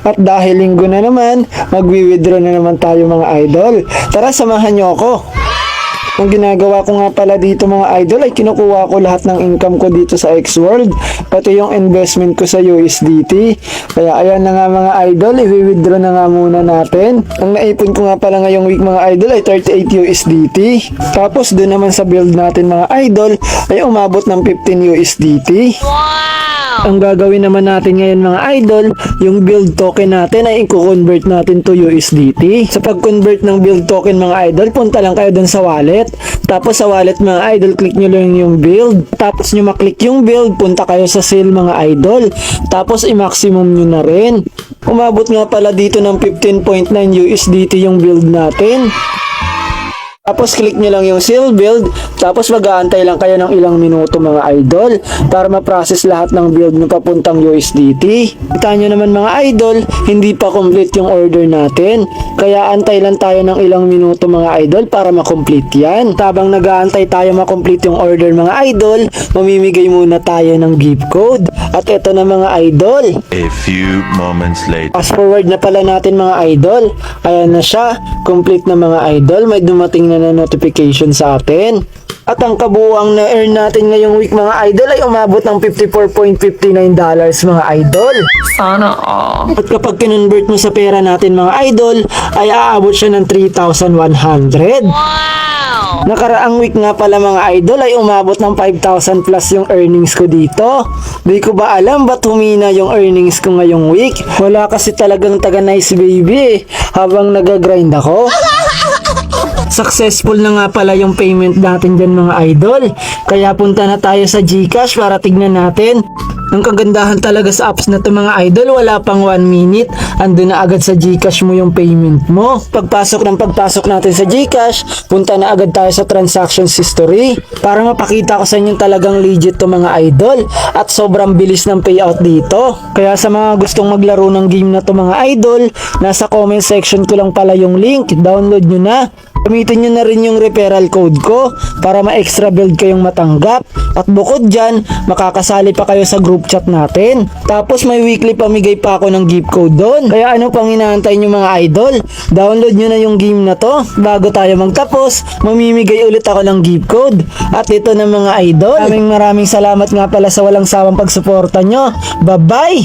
At dahil linggo na naman, magwi-withdraw na naman tayo mga idol. Tara, samahan nyo ako. Ang ginagawa ko nga pala dito mga idol ay kinukuha ko lahat ng income ko dito sa Xworld, pati yung investment ko sa USDT. Kaya ayan na nga mga idol, i-withdraw na nga muna natin. Ang naipon ko nga pala ngayong week mga idol ay 38 USDT. Tapos doon naman sa build natin mga idol ay umabot ng 15 USDT. Ang gagawin naman natin ngayon mga idol, yung build token natin ay i-convert natin to USDT. Sa pag-convert ng build token mga idol, punta lang kayo dun sa wallet. Tapos sa wallet mga idol, click nyo lang yung build. Tapos nyo maklik yung build, punta kayo sa sale mga idol. Tapos i-maximum nyo na rin. Umabot nga pala dito ng 15.9 USDT yung build natin. Tapos click nyo lang yung sale build, tapos mag-aantay lang kayo ng ilang minuto mga idol para ma-process lahat ng build na papuntang USDT. Kita nyo naman mga idol, hindi pa complete yung order natin. Kaya antay lang tayo ng ilang minuto mga idol para ma-complete yan. Tabang nag-aantay tayo ma-complete yung order mga idol, mamimigay muna tayo ng gift code. At eto na mga idol. A few moments later. Fast forward na pala natin mga idol. Ayan na siya, complete na mga idol. May dumating na notification sa atin. At ang kabuuang na-earn natin ngayong week mga idol ay umabot ng $54.59 mga idol. Sana all. At kapag kinonvert mo sa pera natin mga idol, ay aabot siya ng 3,100. Nakaraang week nga pala mga idol ay umabot ng 5,000 plus yung earnings ko dito. Di ko ba alam ba't humina yung earnings ko ngayong week? Wala kasi talagang taga nice baby habang nagagrind ako. Successful na nga pala yung payment natin dyan mga idol. Kaya punta na tayo sa GCash para tignan natin. Ang kagandahan talaga sa apps na to mga idol, wala pang 1 minute, andun na agad sa GCash mo yung payment mo. Pagpasok natin sa GCash, punta na agad tayo sa transactions history para mapakita ko sa inyo talagang legit to mga idol at sobrang bilis ng payout dito. Kaya sa mga gustong maglaro ng game na to mga idol, nasa comment section ko lang pala yung link, download nyo na. Gamitin nyo na rin yung referral code ko para ma-extra build kayong matanggap. At bukod dyan, makakasali pa kayo sa group chat natin. Tapos may weekly pamigay pa ako ng gift code doon. Kaya ano pang inaantay nyo mga idol? Download nyo na yung game na to. Bago tayo magtapos, mamimigay ulit ako ng gift code. At ito na mga idol. Maraming salamat nga pala sa walang sawang pagsuporta nyo. Bye-bye!